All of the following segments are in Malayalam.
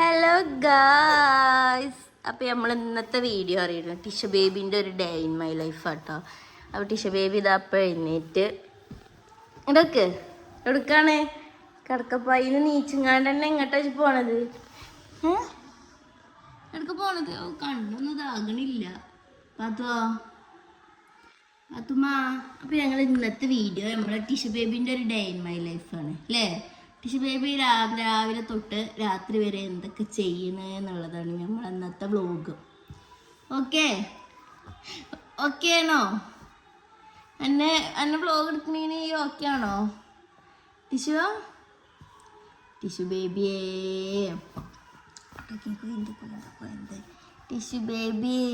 ഹലോ ഗായ്സ്, അപ്പോൾ നമ്മൾ ഇന്നത്തെ വീഡിയോ അറിയുന്നത് ടിഷ ബേബീൻ്റെ ഒരു ഡേ ഇൻ മൈ ലൈഫ് ആട്ടോ. അപ്പോൾ ടിഷ ബേബി ഇതാ അപ്പോൾ എഴുന്നേറ്റ് ഇതൊക്കെ എടുക്കാണ് കിടക്കപ്പായിന്ന് നീച്ചിങ്ങാണ്ട് തന്നെ എങ്ങോട്ടാ പോണത്? എടുക്ക പോണത് കണ്ണൊന്നും ഇതാകണില്ല പാത്തുവാ പാത്തുമാ. അപ്പോൾ ഞങ്ങൾ ഇന്നത്തെ വീഡിയോ നമ്മുടെ ടിഷ ബേബീൻ്റെ ഒരു ഡേ ഇൻ മൈ ലൈഫാണ് അല്ലേ? ടിഷ ബേബി രാവിലെ തൊട്ട് രാത്രി വരെ എന്തൊക്കെ ചെയ്യണെന്നുള്ളതാണ് നമ്മൾ അന്നത്തെ വ്ലോഗ്. ഓക്കെ ഓക്കെ ആണോ? എന്നെ വ്ലോഗ് എടുക്കണേന് ഓക്കെ ആണോ ടിഷു ബേബിയേ? ടിഷു ബേബിയേ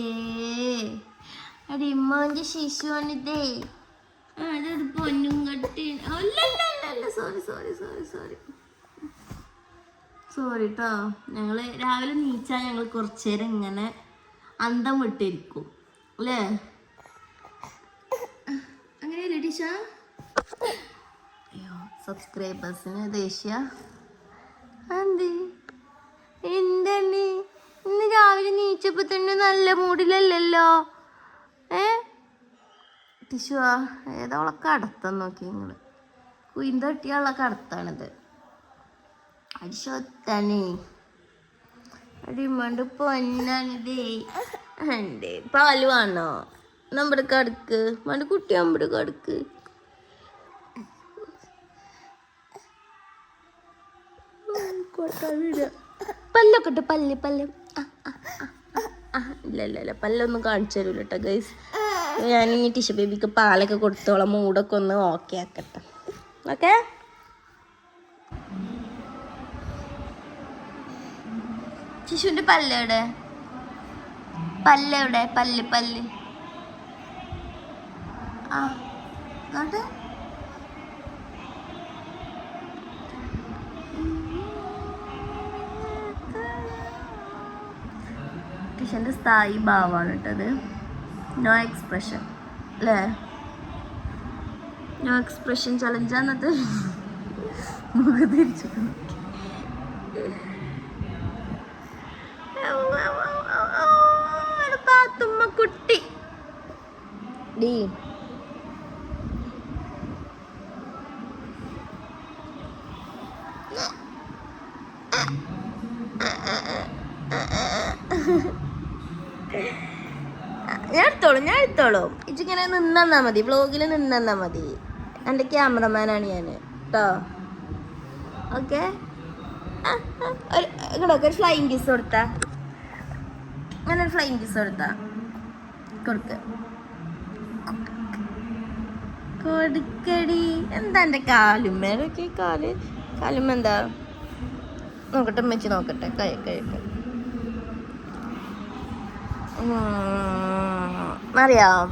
അടിമ്മോൻ്റെ ശിശുവാണിതേ. അതൊരു പൊന്നും കട്ടി. അല്ല സോറി കേട്ടോ. ഞങ്ങൾ രാവിലെ നീച്ചാൽ ഞങ്ങൾ കുറച്ച് നേരം ഇങ്ങനെ അന്തം വിട്ടിരിക്കും അല്ലേ? അങ്ങനെയല്ലേ ടിഷ? അയ്യോ, സബ്സ്ക്രൈബേഴ്സിന് ദേഷ്യ എന്താണ് ഇന്ന് രാവിലെ നീച്ചപ്പോൾ തന്നെ നല്ല മൂഡിലല്ലല്ലോ. ടിഷുവാ ഏതോളെ കടത്താൻ നോക്കി നിങ്ങൾ. കുയിന്തട്ടിയുള്ള കടത്താണിത്. അടിശോത്താനേ അടിമണ്ട് പൊന്നാണിതേ. എൻ്റെ പാല് വേണോ? നമ്മുടെ കടക്ക് മണ്ട് കുട്ടി നമ്മുടെ കടക്ക്. പല്ലൊക്കെ ഇട്ട് പല്ല് ഇല്ല പല്ലൊന്നും കാണിച്ചു തരൂല കേട്ടോ ഗൈസ്. ഞാനിനി ടിഷ ബേബിക്ക് പാലൊക്കെ കൊടുത്തോളാം, മൂടൊക്കെ ഒന്ന് ഓക്കെ ആക്കട്ടെ. ഓക്കെ ശിശുവിൻ്റെ പല്ലെവിടെ? പല്ല് ആ നോട്ടെ. ടിഷൻ്റെ സ്ഥായി ഭാവമാണ് കേട്ടത്. നോ എക്സ്പ്രഷൻ അല്ലേ? നോ എക്സ്പ്രഷൻ ചലഞ്ചാന്നത്. മുഖം തിരിച്ചു പാത്തുമ്മ കുട്ടി ഡീ. ഞാൻ എടുത്തോളും. ഇച്ചിങ്ങനെ നിന്നാ മതി, വ്ലോഗിൽ നിന്നാ മതി. എൻ്റെ ക്യാമറമാനാണ് ഞാൻ കേട്ടോ. ഓക്കെ ഒരു ഫ്ലൈയിങ് കിസ് കൊടുത്താ, അങ്ങനെ ഒരു ഫ്ലൈയിങ് കിസ് കൊടുക്കടി. എന്താ എൻ്റെ കാലുമ്മേലൊക്കെ കാലുമ്മ എന്താ നോക്കട്ടെ, മെച്ച് നോക്കട്ടെ. കഴിയൊക്കെ അറിയാം.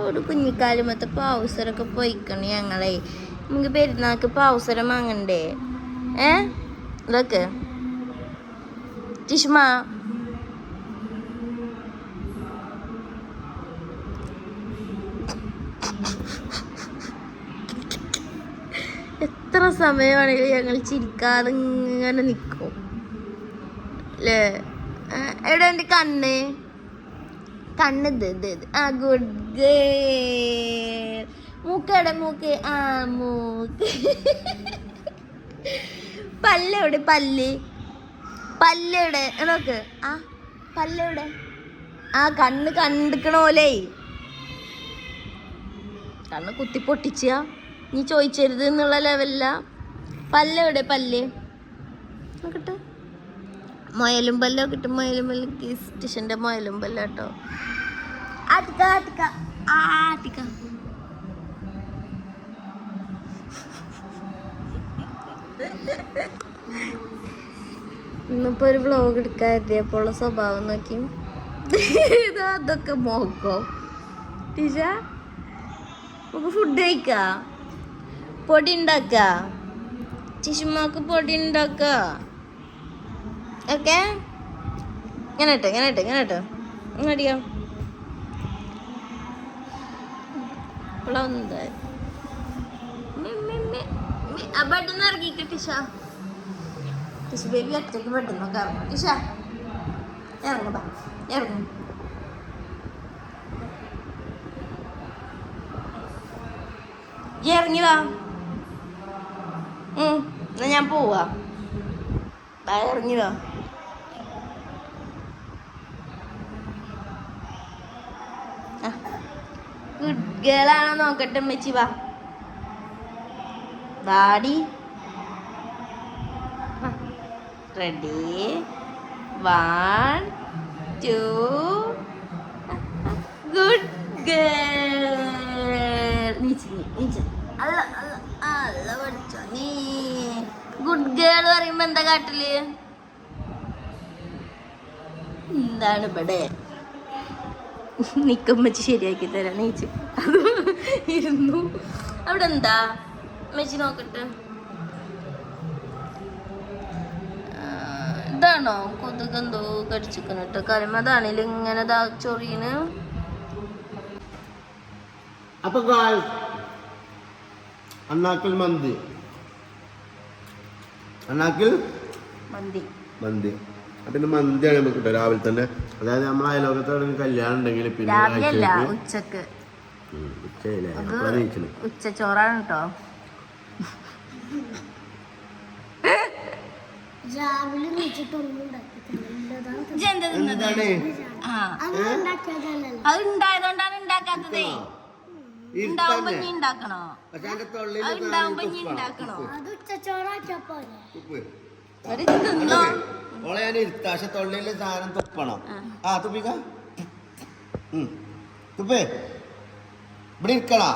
ഒരു കുഞ്ഞിക്കാലുമത്തെ പാവസരൊക്കെ പോയിക്കണേ ഞങ്ങളെ. നമുക്ക് പെരുന്നാൾക്ക് പാവസരം വാങ്ങണ്ടേ? ഇതൊക്കെ ടിഷ്മ എത്ര സമയമാണെങ്കിലും ഞങ്ങൾ ചിരിക്കാതെ ഇങ്ങനെ നിൽക്കും അല്ലേ? എവിടെ എൻ്റെ കണ്ണ് ഇത് ആ ഗുഡ് ഗേൾ. മൂക്കെവിടെ? മൂക്ക് പല്ലെവിടെ? പല്ലെവിടെ നോക്ക്. ആ പല്ലെവിടെ? ആ കണ്ണ് കണ്ടിക്കണോലേ. കണ്ണ് കുത്തി പൊട്ടിച്ച നീ ചോദിച്ചരുത് എന്നുള്ള ലെവലില്ല. പല്ലെവിടെ? നോക്കട്ടെ. മൊയലും പല്ലോ കിട്ടും. മൊയലും പല്ല് ടിഷൻ്റെ മൊയലും പല്ല കേട്ടോ. ആട്ടിക്ക ഇന്നിപ്പോ ഒരു വ്ലോഗ് എടുക്കാതിയപ്പോൾ സ്വഭാവം നോക്കി. അതൊക്കെ മോക്കോ ടീച്ച? നമുക്ക് ഫുഡ് കഴിക്കാ, പൊടി ഉണ്ടാക്ക, ടിഷുമാക്ക് പൊടി ഉണ്ടാക്ക. ഓക്കെ ഇങ്ങനെ അടിയാം. ബട്ടൺ ഇറങ്ങിക്ക ടിഷ. ടിഷ ബേബി ഒറ്റയ്ക്ക് പെട്ടെന്നൊക്കെ ഇറങ്ങും. ടിഷ ഇറങ്ങും, ഇറങ്ങും. ഇറങ്ങിവാ. എന്നാ ഞാൻ പോവാ. ഇറങ്ങിവാ. ഗുഡ് ഗേൾ ആണോ നോക്കട്ടെ അമ്മച്ചി. വാ വാടി. റെഡി 1 2. Good girl. അല്ല അല്ല അല്ല പഠിച്ചോ നീ. ഗുഡ് ഗേൾ പറയുമ്പോ എന്താ കാട്ടില്? എന്താണ് ഇവിടെ നിക്കുമ്മച്ചി ശരിയാക്കി തരാം. നീച്ച് അത് ഇരുന്നു. അവിടെ എന്താ മെച്ചി നോക്കട്ടെ. ഇതാണോ കൊതുക് എന്തോ കടിച്ചിട്ട് കാര്യം. അതാണില്ല ഇങ്ങനെ ചൊറിയന്. അപ്പൊ അണ്ണാക്കിൽ മന്തി, അണ്ണാക്കിൽ മന്തി മന്തി. പിന്നെ മന്തിയാണ് നമുക്ക് കിട്ടുക രാവിലെ തന്നെ. അതായത് നമ്മളെ അയലോകത്തോടെ കല്യാണം ഉണ്ടെങ്കിൽ പിന്നെ ഉച്ചക്ക് ഉച്ചയില്ലേ ഉച്ചച്ചോറാണ് കേട്ടോ. അത് ഉണ്ടായതുകൊണ്ടാണ് ഉണ്ടാക്കാത്തതേ. ഉണ്ടാവുമ്പോ ഇനി ഉണ്ടാക്കണോ? അത് ഉണ്ടാവുമ്പോ ഇനി ഉണ്ടാക്കണോ? തിന്നോ? ഓളെ ഞാൻ ഇരുത്താ. പക്ഷെ തൊള്ളിയിലെ സാധനം തുപ്പണം. ആ തുപ്പിക്ക തുപ്പേ. ഇവിടെ ഇരിക്കണോ?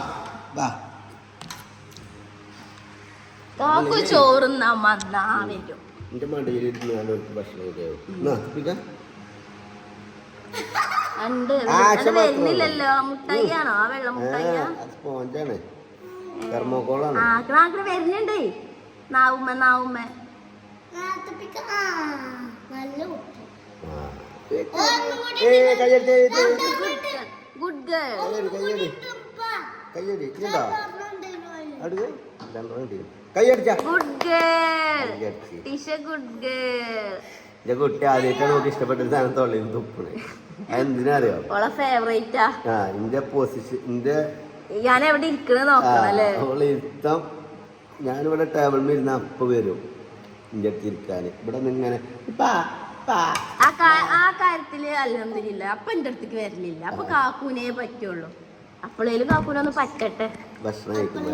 വാ ചോറുന്നാ മന്നാ വരും. എന്റെ മടിയിലിരുന്ന് ഞാൻ ഒരു ഭക്ഷണം തുപ്പിക്ക. വരുന്നില്ലല്ലോ. മുട്ടായിയാണോ? ആ വെള്ളം മുട്ടായിയാ? സ്പോഞ്ചാണ്, തെർമോക്കോളാണ്. വരുന്നുണ്ട്. നാവുമ്മ ഗുഡ് ഗേൾ. കുട്ടി ആദ്യമായിട്ടാണ് നമുക്ക് ഇഷ്ടപ്പെട്ട സാധനം തൊള്ളിയിൽ തുപ്പണേ. എന്തിനാ അറിയോ? ഫേവറേറ്റാ. എന്റെ പൊസിഷൻ ഞാൻ എവിടെ ഇരിക്കണ നോക്കണല്ലേ. അവളെ ഇരുത്തം. ഞാനിവിടെ ടേബിളിൽ ഇരുന്ന അപ്പ വരും എന്റെ അടുത്ത് ഇരിക്കാന്. ഇവിടെ ഇങ്ങനെ ആ കാര്യത്തില് അൽഹംദുലില്ലാ അപ്പൊ എന്റെ അടുത്തേക്ക് വരലില്ല. അപ്പൊ കാക്കൂനെ പറ്റുള്ളൂ. അപ്പോഴേലും കാക്കൂനൊന്ന് പറ്റട്ടെ. ഭക്ഷണം കഴിക്കുമ്പോ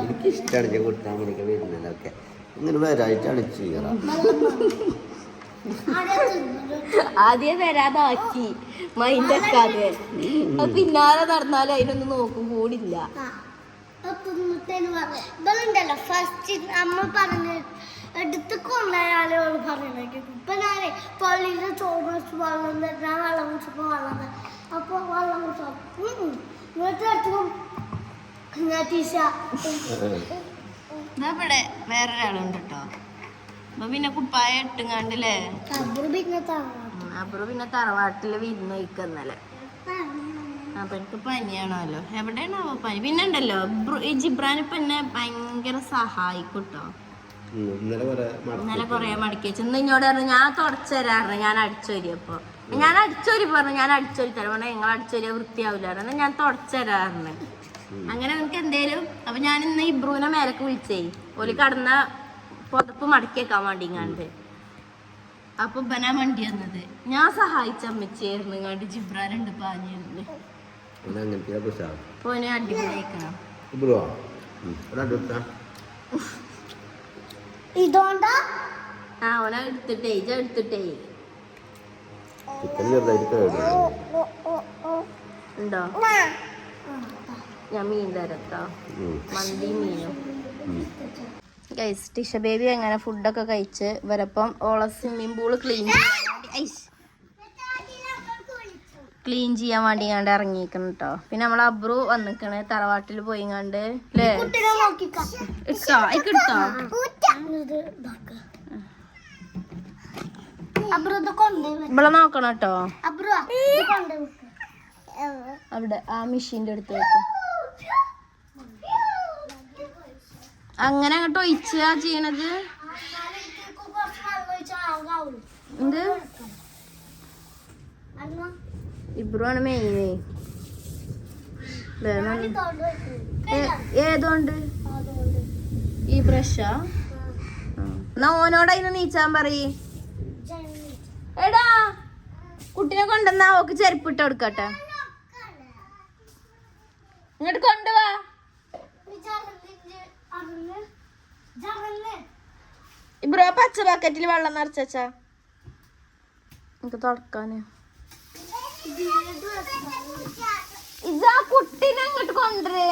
എനിക്ക് ഇഷ്ടമാണ് ഞാൻ കുട്ടാൻ വേണ്ടിയൊക്കെ വരുന്നതൊക്കെ. ഇങ്ങനെ വരായിട്ടാണ് ചെയ്യാറ്. ആദ്യം വരാതാക്കി മൈൻഡാക്കാതെ. പിന്നാലെ നടന്നാലും അതിനൊന്നും നോക്കും കൂടില്ല. ഫസ്റ്റ് അമ്മ പറഞ്ഞ് എടുത്ത് കൊണ്ടുപോയാലോ പറയുന്നത്. ഇപ്പൊ ഞാനേ പള്ളിയില് ചോറ് വെച്ച് വെള്ളം തരാൻ വെള്ളം കുടിച്ചപ്പോ വെള്ളം അപ്പൊ വെള്ളം ഇവിടെ വേറൊരാളുണ്ട് കേട്ടോ. അപ്പൊ പിന്നെ കുപ്പായ ഇട്ടുങ്ങാണ്ടില്ലേ. അപ്പുറം പിന്നെ തറവാട്ടില് വിരുന്ന് കഴിക്കുന്നല്ലേ. അപ്പൊ എനിക്ക് പനിയാണല്ലോ. എവിടെയാണാവോ പനി. പിന്നെ ഉണ്ടല്ലോ ഈ ജിബ്രാൻ ഇപ്പൊ എന്നെ ഭയങ്കര സഹായിക്കൂട്ടോ. ഇന്നലെ കൊറേ മടക്കി വെച്ചു. ഇന്ന് ഇങ്ങോട്ട് പറഞ്ഞു ഞാൻ തുടച്ചു തരാറുണ്ട്. ഞാൻ അടിച്ചോരിയപ്പോ ഞാൻ അടിച്ചോരി പറഞ്ഞു. ഞാൻ അടിച്ചോരി തരാം പറഞ്ഞാൽ നിങ്ങൾ അടിച്ചോരിയ വൃത്തിയാവില്ലായിരുന്നു. ഞാൻ തുടച്ചു തരാറുണ്ട്. അങ്ങനെ നിങ്ങൾക്ക് എന്തേലും. അപ്പൊ ഞാൻ ഇന്ന് ഇബ്രൂനെ മേലക്ക് വിളിച്ചേ. ഓല് കടന്ന പുതപ്പ് മടക്കി വെക്കാൻ വേണ്ടിങ്ങാണ്ട്. അപ്പൊ ബനാ വണ്ടി വന്നത് ഞാൻ സഹായിച്ച അമ്മച്ചായിരുന്നു. ഇങ്ങോട്ട് ജിബ്രാനുണ്ട് പാഞ്ഞിരുന്നു. പോനെ അടിപൊളിയാക്കണം. ഇതോണ്ടാ ഓനെ എടുത്തിട്ടേ എടുത്തിട്ടേ ഉണ്ടോ? ഞാൻ മീൻ തരട്ടോ. മന്തി മീനും. ഗൈസ് ടിഷ ബേബി അങ്ങനെ ഫുഡൊക്കെ കഴിച്ച് ഇവരപ്പം ഓളെ സ്വിമ്മിംഗ് പൂള് ക്ലീൻ ചെയ്യാൻ വേണ്ടി കണ്ട് ഇറങ്ങിക്കണം കേട്ടോ. പിന്നെ നമ്മളെ അബ്രു വന്നിക്കണ് തറവാട്ടിൽ പോയി കണ്ട് അല്ലേ. ഇട്ടോ എടുത്തോ. ഇവിടെ നോക്കണം കേട്ടോ. അവിടെ ആ മെഷീൻ്റെ അടുത്ത് വെക്കും. അങ്ങനെ അങ്ങോട്ട് ഒഴിച്ചാ ചെയ്യണത്. പാകാവുള്ളൂ. എന്ത് അന്ന് ഇബ്രുവാണ് മെയിന്. ഞാൻ തോണ്ട് വെക്കും. ഏതോണ്ട് അതുകൊണ്ട് ഈ ബ്രഷാ? എന്നാ ഓനോട് അതിന് നീച്ചാൻ പറയ്. ജന്മി. എടാ കുട്ടിനെ കൊണ്ടുവന്നാ ഓക്ക് ചെരുപ്പിട്ട് കൊടുക്കട്ടെ. ഇങ്ങോട്ട് കൊണ്ടുവാ. ഇബ്രോ പച്ച ബക്കറ്റിൽ വെള്ളം നിറച്ചാ എനിക്ക് തുടക്കാന്. ഇതാ കുട്ടീനെ അങ്ങോട്ട് കൊണ്ടുവരേ.